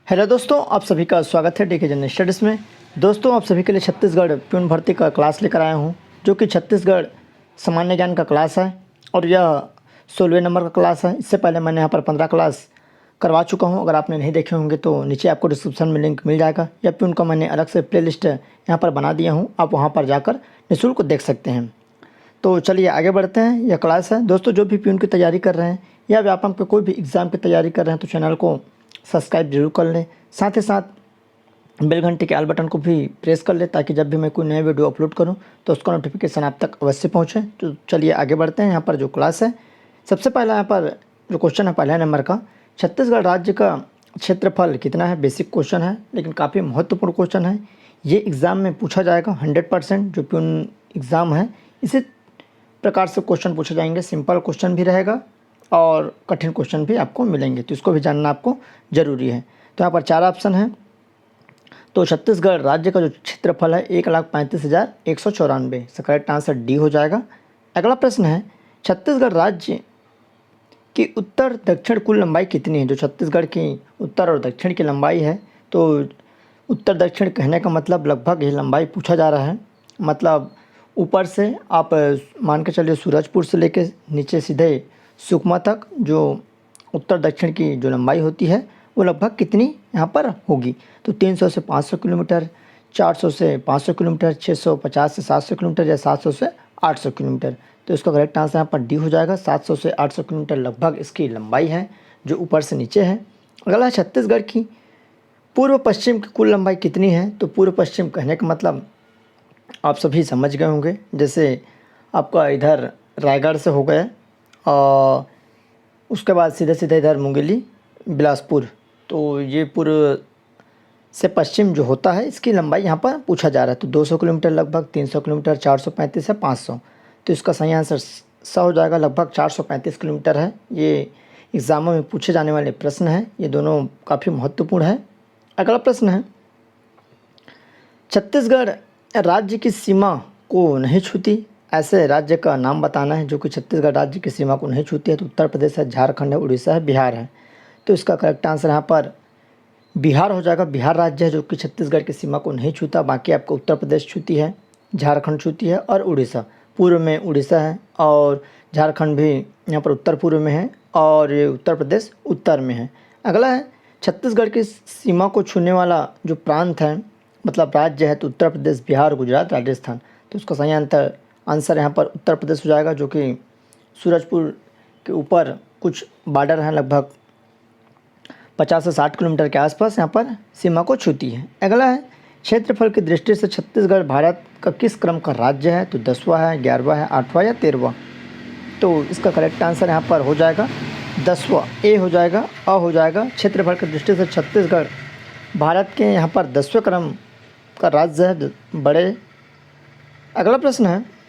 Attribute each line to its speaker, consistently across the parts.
Speaker 1: Hello दोस्तों, आप सभी का स्वागत है डीके जनरल स्टडीज़ में। दोस्तों, आप सभी के लिए छत्तीसगढ़ प्यून भर्ती का क्लास लेकर आया हूं, जो कि छत्तीसगढ़ सामान्य ज्ञान का क्लास है और यह 16वें नंबर का क्लास है। इससे पहले मैंने यहाँ पर 15 क्लास करवा चुका हूं। अगर आपने नहीं देखे होंगे तो नीचे आपको डिस्क्रिप्शन में लिंक मिल जाएगा, या प्यून का मैंने अलग से प्ले लिस्ट यहाँ पर बना दिया हूँ, आप वहाँ पर जाकर निःशुल्क देख सकते हैं। तो चलिए आगे बढ़ते हैं। यह क्लास है दोस्तों, जो भी प्यून की तैयारी कर रहे हैं या व्यापम के कोई भी एग्ज़ाम की तैयारी कर रहे हैं तो चैनल को सब्सक्राइब जरूर कर लें। साथ ही साथ बेल घंटे के आल बटन को भी प्रेस कर लें, ताकि जब भी मैं कोई नया वीडियो अपलोड करूं तो उसका नोटिफिकेशन आप तक अवश्य पहुंचे। तो चलिए आगे बढ़ते हैं। यहाँ पर जो क्लास है, सबसे पहला यहाँ पर जो क्वेश्चन है पहला नंबर का, छत्तीसगढ़ राज्य का क्षेत्रफल कितना है। बेसिक क्वेश्चन है लेकिन काफ़ी महत्वपूर्ण क्वेश्चन है। ये एग्ज़ाम में पूछा जाएगा 100%। जो प्यून एग्ज़ाम है इसी प्रकार से क्वेश्चन पूछे जाएंगे। सिंपल क्वेश्चन भी रहेगा और कठिन क्वेश्चन भी आपको मिलेंगे, तो इसको भी जानना आपको ज़रूरी है। तो यहाँ पर 4 ऑप्शन है। तो छत्तीसगढ़ राज्य का जो क्षेत्रफल है 1,35,194। इसका करेक्ट आंसर डी हो जाएगा। अगला प्रश्न है, छत्तीसगढ़ राज्य की उत्तर दक्षिण कुल लंबाई कितनी है। जो छत्तीसगढ़ की उत्तर और दक्षिण की लंबाई है, तो उत्तर दक्षिण कहने का मतलब लगभग ये लंबाई पूछा जा रहा है। मतलब ऊपर से आप मान के चलिए सूरजपुर से लेके नीचे सीधे सुकमा तक जो उत्तर दक्षिण की जो लंबाई होती है वो लगभग कितनी यहाँ पर होगी। तो 300 से 500 किलोमीटर, 400 से 500 किलोमीटर, 650 से 700 किलोमीटर या 700 से 800 किलोमीटर। तो इसका करेक्ट आंसर यहाँ पर डी हो जाएगा। 700 से 800 किलोमीटर लगभग इसकी लंबाई है जो ऊपर से नीचे है। अगला, छत्तीसगढ़ की पूर्व पश्चिम की कुल लंबाई कितनी है। तो पूर्व पश्चिम कहने का मतलब आप सभी समझ गए होंगे। जैसे आपका इधर रायगढ़ से हो गया और उसके बाद सीधे सीधे इधर मुंगेली बिलासपुर, तो ये पूर्व से पश्चिम जो होता है इसकी लंबाई यहाँ पर पूछा जा रहा है। तो 200 किलोमीटर लगभग, 300 किलोमीटर, 435 या 500। तो इसका सही आंसर सा हो जाएगा, लगभग 435 किलोमीटर है। ये एग्ज़ामों में पूछे जाने वाले प्रश्न हैं, ये दोनों काफ़ी महत्वपूर्ण है। अगला प्रश्न है, छत्तीसगढ़ राज्य की सीमा को नहीं छूती। ऐसे राज्य का नाम बताना है जो कि छत्तीसगढ़ राज्य की सीमा को नहीं छूती है। तो उत्तर प्रदेश है, झारखंड है, उड़ीसा है, बिहार है। तो इसका करेक्ट आंसर यहाँ पर बिहार हो जाएगा। बिहार राज्य है जो कि छत्तीसगढ़ की सीमा को नहीं छूता। बाकी आपको उत्तर प्रदेश छूती है, झारखंड छूती है और उड़ीसा। पूर्व में उड़ीसा है और झारखंड भी यहाँ पर उत्तर पूर्व में है और ये उत्तर प्रदेश उत्तर में है। अगला है, छत्तीसगढ़ की सीमा को छूने वाला जो प्रांत है मतलब राज्य है, तो उत्तर प्रदेश, बिहार, गुजरात, राजस्थान। तो उसका सही आंसर यहाँ पर उत्तर प्रदेश हो जाएगा, जो कि सूरजपुर के ऊपर कुछ बॉर्डर हैं लगभग 50 से 60 किलोमीटर के आसपास यहाँ पर सीमा को छूती है। अगला है, क्षेत्रफल की दृष्टि से छत्तीसगढ़ भारत का किस क्रम का राज्य है। तो 10वां है, 11वां है, 8वां या 13वां। तो इसका करेक्ट आंसर यहाँ पर हो जाएगा 10वां, ए हो जाएगा, अ हो जाएगा। क्षेत्रफल की दृष्टि से छत्तीसगढ़ भारत के यहाँ पर 10वें क्रम का राज्य है, बड़े। अगला प्रश्न है,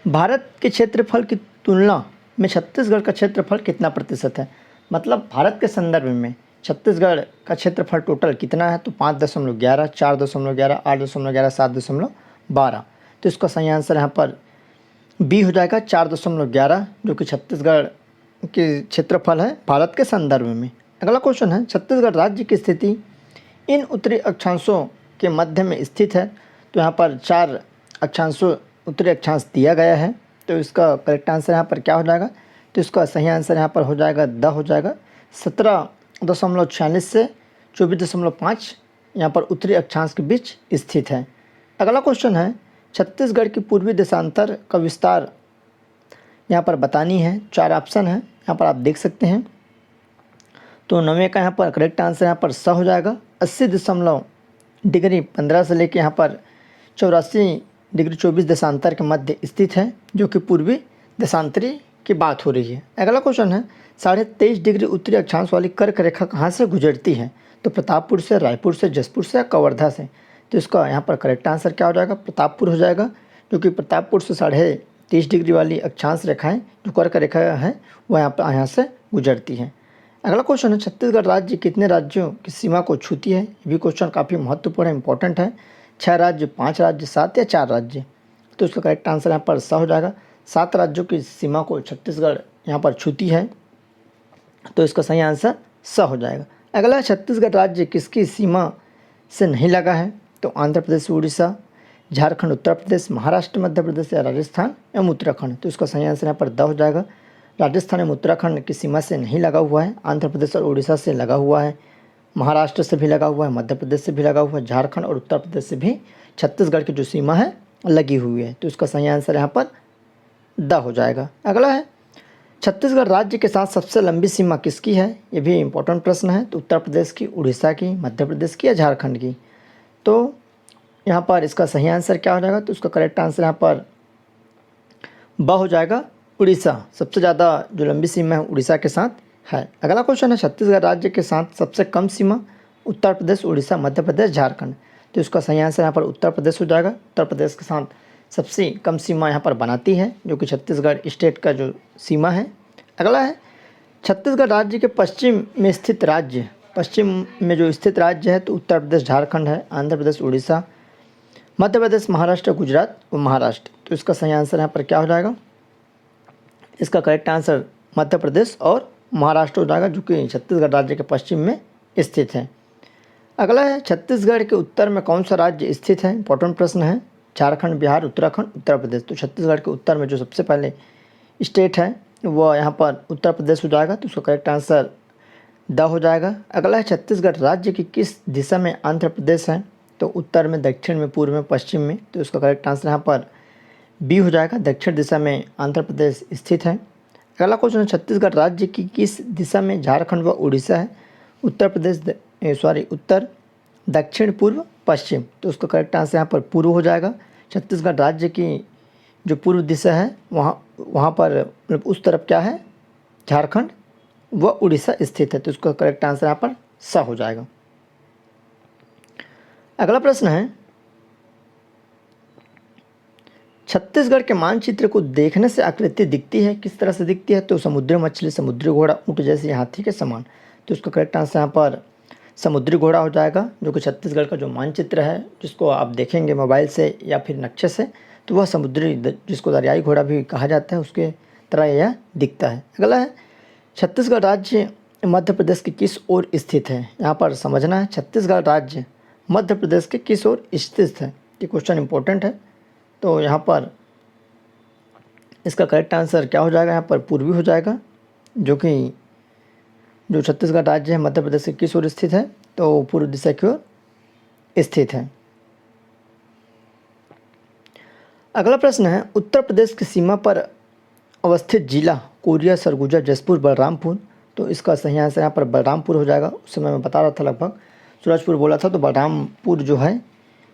Speaker 1: भारत के क्षेत्रफल की तुलना में छत्तीसगढ़ का क्षेत्रफल कितना प्रतिशत है। मतलब भारत के संदर्भ में छत्तीसगढ़ का क्षेत्रफल टोटल कितना है। तो 5.11, 4.11, 8.11, 7.12। तो इसका सही आंसर यहाँ पर बी हो जाएगा, 4.11, जो कि छत्तीसगढ़ के क्षेत्रफल है भारत के संदर्भ में। अगला क्वेश्चन है, छत्तीसगढ़ राज्य की स्थिति इन उत्तरी अक्षांशों के मध्य में स्थित है। तो यहाँ पर 4 अक्षांशों उत्तरी अक्षांश दिया गया है। तो इसका करेक्ट आंसर यहाँ पर क्या हो जाएगा। तो इसका सही आंसर यहाँ पर हो जाएगा द हो जाएगा। 17.46 से 24.5 यहाँ पर उत्तरी अक्षांश के बीच स्थित है। अगला क्वेश्चन है, छत्तीसगढ़ की पूर्वी देशांतर का विस्तार यहाँ पर बतानी है। 4 ऑप्शन है, यहाँ पर आप देख सकते हैं। तो 9वें का यहाँ पर करेक्ट आंसर यहाँ पर स हो जाएगा। 80.15 से लेके यहाँ पर 84.24 देशांतर के मध्य स्थित है, जो कि पूर्वी देशांतरी की बात हो रही है। अगला क्वेश्चन है, 23.5 डिग्री उत्तरी अक्षांश वाली कर्क रेखा कहाँ से गुजरती है। तो प्रतापपुर से, रायपुर से, जसपुर से या कवर्धा से। तो इसका यहाँ पर करेक्ट आंसर क्या हो जाएगा, प्रतापपुर हो जाएगा, क्योंकि प्रतापपुर से 23.5 डिग्री वाली अक्षांश रेखाएं जो कर्क रेखा है वह यहाँ से गुजरती है। अगला क्वेश्चन है, छत्तीसगढ़ राज्य कितने राज्यों की सीमा को छूती है। ये भी क्वेश्चन काफ़ी महत्वपूर्ण है, इंपॉर्टेंट है। 6 राज्य, 5 राज्य, 7 या 4 राज्य। तो इसका करेक्ट आंसर यहाँ पर स हो जाएगा। 7 राज्यों की सीमा को छत्तीसगढ़ यहाँ पर छूती है, तो इसका सही आंसर स हो जाएगा। अगला है छत्तीसगढ़ राज्य किसकी सीमा से नहीं लगा है? तो आंध्र प्रदेश, उड़ीसा, झारखंड, उत्तर प्रदेश, महाराष्ट्र, मध्य प्रदेश या राजस्थान एवं उत्तराखंड। तो इसका सही आंसर यहाँ पर द हो जाएगा। राजस्थान एवं उत्तराखंड की सीमा से नहीं लगा हुआ है, आंध्र प्रदेश और उड़ीसा से लगा हुआ है, महाराष्ट्र से भी लगा हुआ है, मध्य प्रदेश से भी लगा हुआ है, झारखंड और उत्तर प्रदेश से भी छत्तीसगढ़ की जो सीमा है लगी हुई है। तो इसका सही आंसर यहाँ पर द हो जाएगा। अगला है छत्तीसगढ़ राज्य के साथ सबसे लंबी सीमा किसकी है? ये भी इम्पोर्टेंट प्रश्न है। तो उत्तर प्रदेश की, उड़ीसा की, मध्य प्रदेश की या झारखंड की? तो यहाँ पर इसका सही आंसर क्या हो जाएगा? तो उसका करेक्ट आंसर यहाँ पर ब हो जाएगा, उड़ीसा। सबसे ज़्यादा जो लंबी सीमा है उड़ीसा के साथ है। अगला क्वेश्चन है छत्तीसगढ़ राज्य के साथ सबसे कम सीमा? उत्तर प्रदेश, उड़ीसा, मध्य प्रदेश, झारखंड। तो इसका सही आंसर यहाँ पर उत्तर प्रदेश हो जाएगा। उत्तर प्रदेश के साथ सबसे कम सीमा यहाँ पर बनाती है, जो कि छत्तीसगढ़ स्टेट का जो सीमा है। अगला है छत्तीसगढ़ राज्य के पश्चिम में स्थित राज्य, पश्चिम में जो स्थित राज्य है तो उत्तर प्रदेश, झारखंड है, आंध्र प्रदेश, उड़ीसा, मध्य प्रदेश, महाराष्ट्र, गुजरात और महाराष्ट्र। तो इसका सही आंसर यहाँ पर क्या हो जाएगा? इसका करेक्ट आंसर मध्य प्रदेश और महाराष्ट्र हो जाएगा, जो कि छत्तीसगढ़ राज्य के पश्चिम में स्थित है। अगला है छत्तीसगढ़ के उत्तर में कौन सा राज्य स्थित है? इंपॉर्टेंट प्रश्न है। झारखंड, बिहार, उत्तराखंड, उत्तर प्रदेश। तो छत्तीसगढ़ के उत्तर में जो सबसे पहले स्टेट है वह यहाँ पर उत्तर प्रदेश हो जाएगा। तो उसका करेक्ट आंसर द हो जाएगा। अगला है छत्तीसगढ़ राज्य की किस दिशा में आंध्र प्रदेश है? तो उत्तर में, दक्षिण में, पूर्व में, पश्चिम में। तो इसका करेक्ट आंसर यहाँ पर बी हो जाएगा, दक्षिण दिशा में आंध्र प्रदेश स्थित है। अगला क्वेश्चन है छत्तीसगढ़ राज्य की किस दिशा में झारखंड व उड़ीसा है? उत्तर प्रदेश, उत्तर, दक्षिण, पूर्व, पश्चिम। तो उसका करेक्ट आंसर यहाँ पर पूर्व हो जाएगा। छत्तीसगढ़ राज्य की जो पूर्व दिशा है वहाँ पर मतलब उस तरफ क्या है? झारखंड व उड़ीसा स्थित है। तो उसका करेक्ट आंसर यहाँ पर स हो जाएगा। अगला प्रश्न है छत्तीसगढ़ के मानचित्र को देखने से आकृति दिखती है, किस तरह से दिखती है? तो समुद्री मछली, समुद्री घोड़ा, ऊँट जैसे हाथी के समान। तो उसका करेक्ट आंसर यहाँ पर समुद्री घोड़ा हो जाएगा, जो कि छत्तीसगढ़ का जो मानचित्र है जिसको आप देखेंगे मोबाइल से या फिर नक्शे से, तो वह समुद्री, जिसको दरियाई घोड़ा भी कहा जाता है, उसके तरह यह दिखता है। अगला है छत्तीसगढ़ राज्य मध्य प्रदेश के किस ओर स्थित है? यहाँ पर समझना है, छत्तीसगढ़ राज्य मध्य प्रदेश के किस ओर स्थित है। ये क्वेश्चन इंपॉर्टेंट है। तो यहाँ पर इसका करेक्ट आंसर क्या हो जाएगा? यहाँ पर पूर्वी हो जाएगा, जो कि जो छत्तीसगढ़ राज्य है मध्य प्रदेश के किस ओर स्थित है? तो पूर्व दिशा की ओर स्थित है। अगला प्रश्न है उत्तर प्रदेश की सीमा पर अवस्थित जिला कोरिया, सरगुजा, जसपुर, बलरामपुर। तो इसका सही आंसर यहाँ पर बलरामपुर हो जाएगा। उस समय मैं बता रहा था, लगभग सूरजपुर बोला था, तो बलरामपुर जो है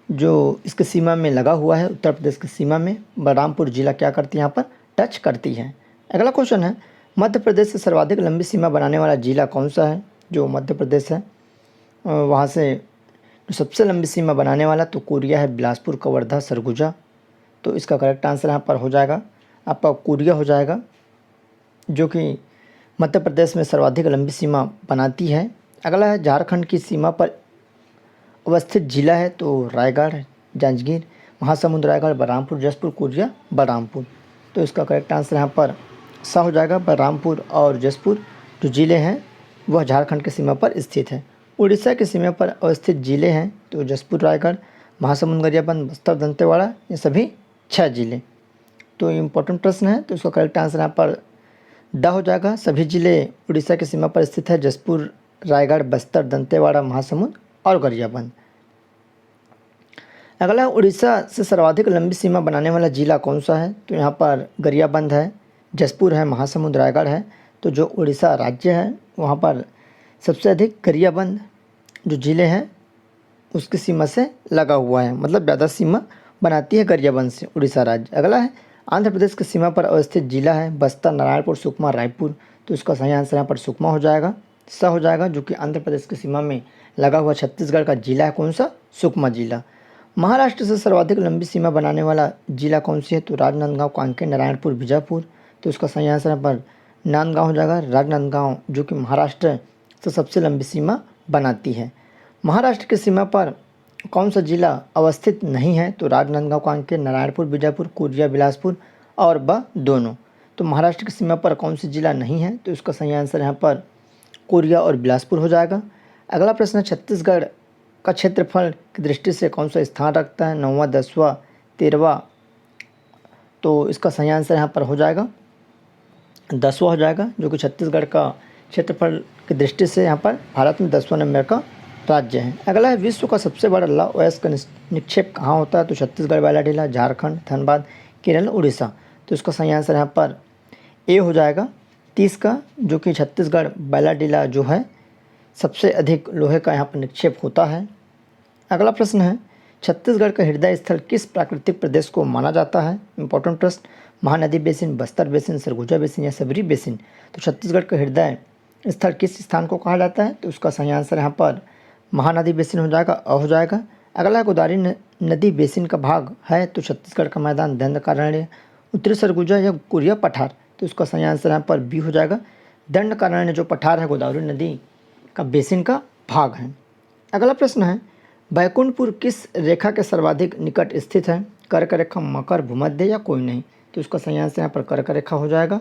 Speaker 1: जो इसके सीमा में लगा हुआ है, उत्तर प्रदेश की सीमा में बलरामपुर जिला क्या करती है? यहाँ पर टच करती है। अगला क्वेश्चन है मध्य प्रदेश से सर्वाधिक लंबी सीमा बनाने वाला जिला कौन सा है? जो मध्य प्रदेश है वहाँ से जो सबसे लंबी सीमा बनाने वाला तो कोरिया है, बिलासपुर, कवर्धा, सरगुजा। तो इसका करेक्ट आंसर यहाँ पर हो जाएगा आपका कोरिया हो जाएगा, जो कि मध्य प्रदेश में सर्वाधिक लंबी सीमा बनाती है। अगला है झारखंड की सीमा पर अवस्थित जिला है तो रायगढ़, जांजगीर, महासमुंद, रायगढ़, बलरामपुर, जसपुर, कोरिया, बलरामपुर। तो इसका करेक्ट आंसर यहाँ पर सा हो जाएगा। बलरामपुर और जसपुर जो ज़िले हैं वह झारखंड की सीमा पर स्थित है। उड़ीसा की सीमा पर अवस्थित ज़िले हैं तो जसपुर, रायगढ़, महासमुंद, गरियाबंद, बस्तर, दंतेवाड़ा, ये सभी 6 ज़िले। तो इम्पोर्टेंट प्रश्न है, तो इसका करेक्ट आंसर यहाँ पर ड हो जाएगा। सभी ज़िले उड़ीसा की सीमा पर स्थित है, जसपुर, रायगढ़, बस्तर, दंतेवाड़ा, महासमुंद और गरियाबंद। अगला उड़ीसा से सर्वाधिक लंबी सीमा बनाने वाला जिला कौन सा है? तो यहाँ पर गरियाबंद है, जसपुर है, महासमुंद, रायगढ़ है। तो जो उड़ीसा राज्य है वहाँ पर सबसे अधिक गरियाबंद जो ज़िले हैं उसकी सीमा से लगा हुआ है, मतलब ज़्यादा सीमा बनाती है गरियाबंद से उड़ीसा राज्य। अगला है आंध्र प्रदेश की सीमा पर अवस्थित जिला है बस्तर, नारायणपुर, सुकमा, रायपुर। तो इसका सही आंसर यहाँ पर सुकमा हो जाएगा, सा हो जाएगा, जो कि आंध्र प्रदेश की सीमा में लगा हुआ छत्तीसगढ़ का जिला है। कौन सा? सुकमा जिला। महाराष्ट्र से सर्वाधिक लंबी सीमा बनाने वाला जिला कौन सी है? तो राजनांदगांव, कांकेर, नारायणपुर, बीजापुर। तो इसका सही आंसर यहाँ पर नांदगांव हो जाएगा, राजनांदगांव, जो कि महाराष्ट्र से सबसे लंबी सीमा बनाती है। महाराष्ट्र की सीमा पर कौन सा जिला अवस्थित नहीं है? तो राजनांदगांव, कांकेर, नारायणपुर, बीजापुर, कोरिया, बिलासपुर और ब दोनों। तो महाराष्ट्र की सीमा पर कौन सा जिला नहीं है? तो इसका सही आंसर यहाँ पर कोरिया और बिलासपुर हो जाएगा। अगला प्रश्न है छत्तीसगढ़ का क्षेत्रफल की दृष्टि से कौन सा स्थान रखता है, 9वां, 10वां, 13वां। तो इसका सही आंसर यहाँ पर हो जाएगा 10वां हो जाएगा, जो कि छत्तीसगढ़ का क्षेत्रफल की दृष्टि से यहाँ पर भारत में 10वां नंबर का राज्य है। अगला है विश्व का सबसे बड़ा लौह अयस्क निक्षेप कहाँ होता है, तो छत्तीसगढ़, बैलाडीला, झारखंड, धनबाद, केरल, उड़ीसा। तो इसका सही आंसर यहाँ पर ए हो जाएगा 30 का, जो कि छत्तीसगढ़ बैलाडीला जो है सबसे अधिक लोहे का यहाँ पर निक्षेप होता है। अगला प्रश्न है छत्तीसगढ़ का हृदय स्थल किस प्राकृतिक प्रदेश को माना जाता है, इंपॉर्टेंट प्रश्न। Mahanadi basin, Bastar basin, Surguja basin या सबरी बेसिन। तो छत्तीसगढ़ का हृदय स्थल किस स्थान को कहा जाता है, तो उसका सही आंसर यहाँ पर महानदी बेसिन हो जाएगा, अ हो जाएगा। अगला गोदावरी नदी बेसिन का भाग है, तो छत्तीसगढ़ का मैदान दंडकारण्य, उत्तरी सरगुजा या कुरिया पठार। तो उसका सही आंसर यहाँ पर बी हो जाएगा, दंडकारण्य जो पठार है गोदावरी नदी का बेसिन का भाग है। अगला प्रश्न है बैकुंठपुर किस रेखा के सर्वाधिक निकट स्थित है, कर्क रेखा, मकर, भूमध्य या कोई नहीं। तो उसका सही आंसर यहाँ पर कर्क रेखा हो जाएगा,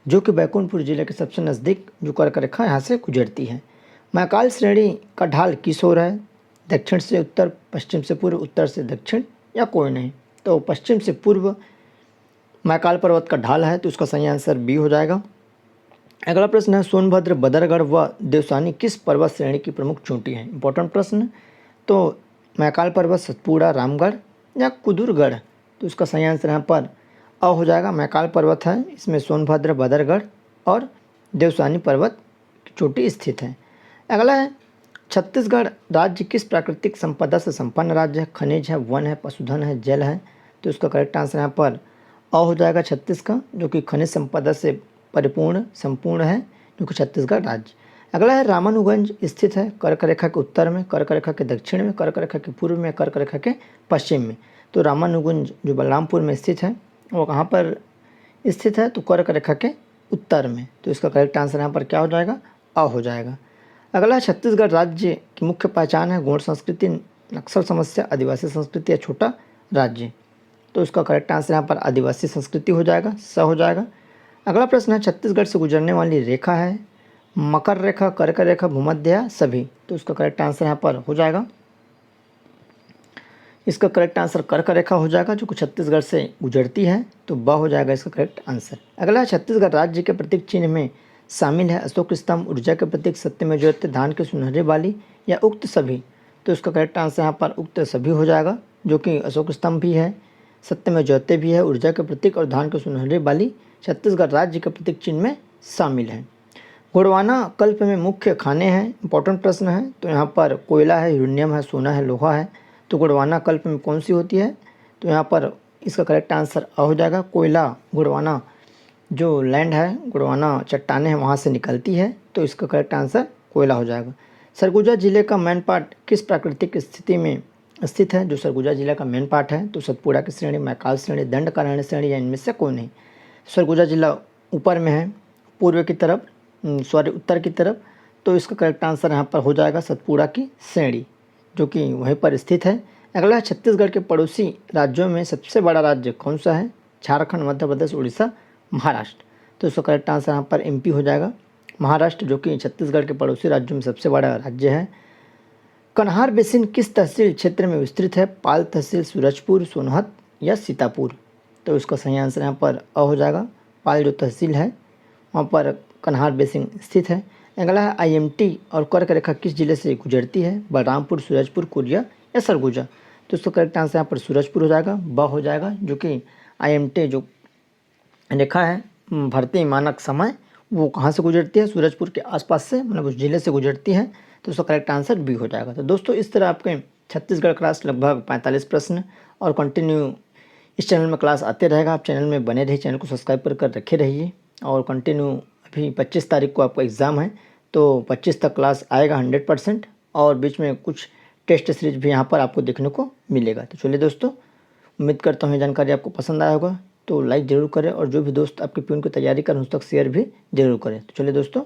Speaker 1: जो कि बैकुंठपुर जिले के सबसे नज़दीक जो कर्क रेखा यहाँ से गुजरती है। महाकाल श्रेणी का ढाल किस ओर है, दक्षिण से उत्तर, पश्चिम से पूर्व, उत्तर से दक्षिण या कोई नहीं। तो पश्चिम से पूर्व महाकाल पर्वत का ढाल है, तो उसका सही आंसर बी हो जाएगा। अगला प्रश्न है सोनभद्र, बदरगढ़ व देवसानी किस पर्वत श्रेणी की प्रमुख चोटी है, इंपॉर्टेंट प्रश्न। तो महाकाल पर्वत, सतपुड़ा, रामगढ़ या कुदुरगढ़। तो उसका सही आंसर यहाँ पर अ हो जाएगा, महाकाल पर्वत है, इसमें सोनभद्र, बदरगढ़ और देवसानी पर्वत की चोटी स्थित है। अगला है छत्तीसगढ़ राज्य किस प्राकृतिक संपदा से संपन्न राज्य है, खनिज है, वन है, पशुधन है, जल है। तो उसका करेक्ट आंसर यहाँ पर अ हो जाएगा 36 का, जो कि खनिज संपदा से परिपूर्ण संपूर्ण है, जो कि छत्तीसगढ़ राज्य। अगला है रामानुगंज स्थित है कर्क रेखा के उत्तर में, कर्क रेखा के दक्षिण में, कर्क रेखा के पूर्व में, कर्क रेखा के पश्चिम में। तो रामानुगंज जो बलरामपुर में स्थित है वो कहाँ पर स्थित है, तो कर्क रेखा के उत्तर में। तो इसका करेक्ट आंसर यहाँ पर क्या हो जाएगा, अ हो जाएगा। अगला छत्तीसगढ़ राज्य की मुख्य पहचान है गौड़ संस्कृति, नक्सल समस्या, आदिवासी संस्कृति या छोटा राज्य। तो इसका करेक्ट आंसर यहाँ पर आदिवासी संस्कृति हो जाएगा, स हो जाएगा। अगला प्रश्न है छत्तीसगढ़ से गुजरने वाली रेखा है मकर रेखा, कर्क रेखा, भूमध्य या सभी। तो इसका करेक्ट आंसर यहाँ पर हो जाएगा, इसका करेक्ट आंसर कर्क रेखा हो जाएगा, जो कि छत्तीसगढ़ से गुजरती है। तो ब हो जाएगा इसका करेक्ट आंसर। अगला छत्तीसगढ़ राज्य के प्रतीक चिन्ह में शामिल है अशोक स्तंभ, ऊर्जा के प्रतीक, सत्यमेव जयते, धान की सुनहरी बाली या उक्त सभी। तो इसका करेक्ट आंसर यहाँ पर उक्त सभी हो जाएगा, जो कि अशोक स्तंभ भी है, सत्यमेव जयते भी है, ऊर्जा के प्रतीक और धान की सुनहरी बाली छत्तीसगढ़ राज्य के प्रतीक चिन्ह में शामिल है। गोंडवाना कल्प में मुख्य खाने हैं, इंपॉर्टेंट प्रश्न है। तो यहाँ पर कोयला है, यूरेनियम है, सोना है, लोहा है। तो गोंडवाना कल्प में कौन सी होती है, तो यहाँ पर इसका करेक्ट आंसर अ हो जाएगा, कोयला गोंडवाना जो लैंड है, गोंडवाना चट्टानें हैं वहाँ से निकलती है। तो इसका करेक्ट आंसर कोयला हो जाएगा। सरगुजा जिले का मेन पार्ट किस प्राकृतिक स्थिति में स्थित है, जो सरगुजा जिला का मेन पार्ट है, तो सतपुड़ा की श्रेणी, महाकाल श्रेणी, दंडकारण्य श्रेणी या इनमें से कोई नहीं। सरगुजा जिला ऊपर में है, पूर्व की तरफ, उत्तर की तरफ। तो इसका करेक्ट आंसर यहाँ पर हो जाएगा सतपुड़ा की श्रेणी, जो कि वहीं पर स्थित है। अगला है छत्तीसगढ़ के पड़ोसी राज्यों में सबसे बड़ा राज्य कौन सा है, झारखंड, मध्य प्रदेश, उड़ीसा, महाराष्ट्र। तो इसका करेक्ट आंसर यहाँ पर एमपी हो जाएगा, महाराष्ट्र, जो कि छत्तीसगढ़ के पड़ोसी राज्यों में सबसे बड़ा राज्य है। कन्हार बेसिन किस तहसील क्षेत्र में विस्तृत है, पाल तहसील, सूरजपुर, सोनहत या सीतापुर। तो इसका सही आंसर यहाँ पर अ हो जाएगा, पाल जो तहसील है वहाँ पर कन्हार बेसिन स्थित है। अगला है आईएमटी और कर्क रेखा किस जिले से गुजरती है, बलरामपुर, सूरजपुर, कोरिया या सरगुजा। तो इसका करेक्ट आंसर यहाँ पर सूरजपुर हो जाएगा, ब हो जाएगा, जो कि आईएमटी जो रेखा है भारतीय मानक समय वो कहाँ से गुजरती है, सूरजपुर के आसपास से, मतलब उस जिले से गुजरती है। तो उसका करेक्ट आंसर बी हो जाएगा। तो दोस्तों इस तरह आपके छत्तीसगढ़ क्लास लगभग 45 प्रश्न और कंटिन्यू इस चैनल में क्लास आते रहेगा। आप चैनल में बने रहिए, चैनल को सब्सक्राइब कर रखे रहिए और कंटिन्यू अभी 25 तारीख को आपका एग्ज़ाम है, तो 25 तक क्लास आएगा 100% और बीच में कुछ टेस्ट सीरीज भी यहाँ पर आपको देखने को मिलेगा। तो चलिए दोस्तों, उम्मीद करता हूँ ये जानकारी आपको पसंद आया होगा, तो लाइक ज़रूर करें और जो भी दोस्त आपके प्यून की तैयारी कर उस तक शेयर भी ज़रूर करें। तो चलिए दोस्तों,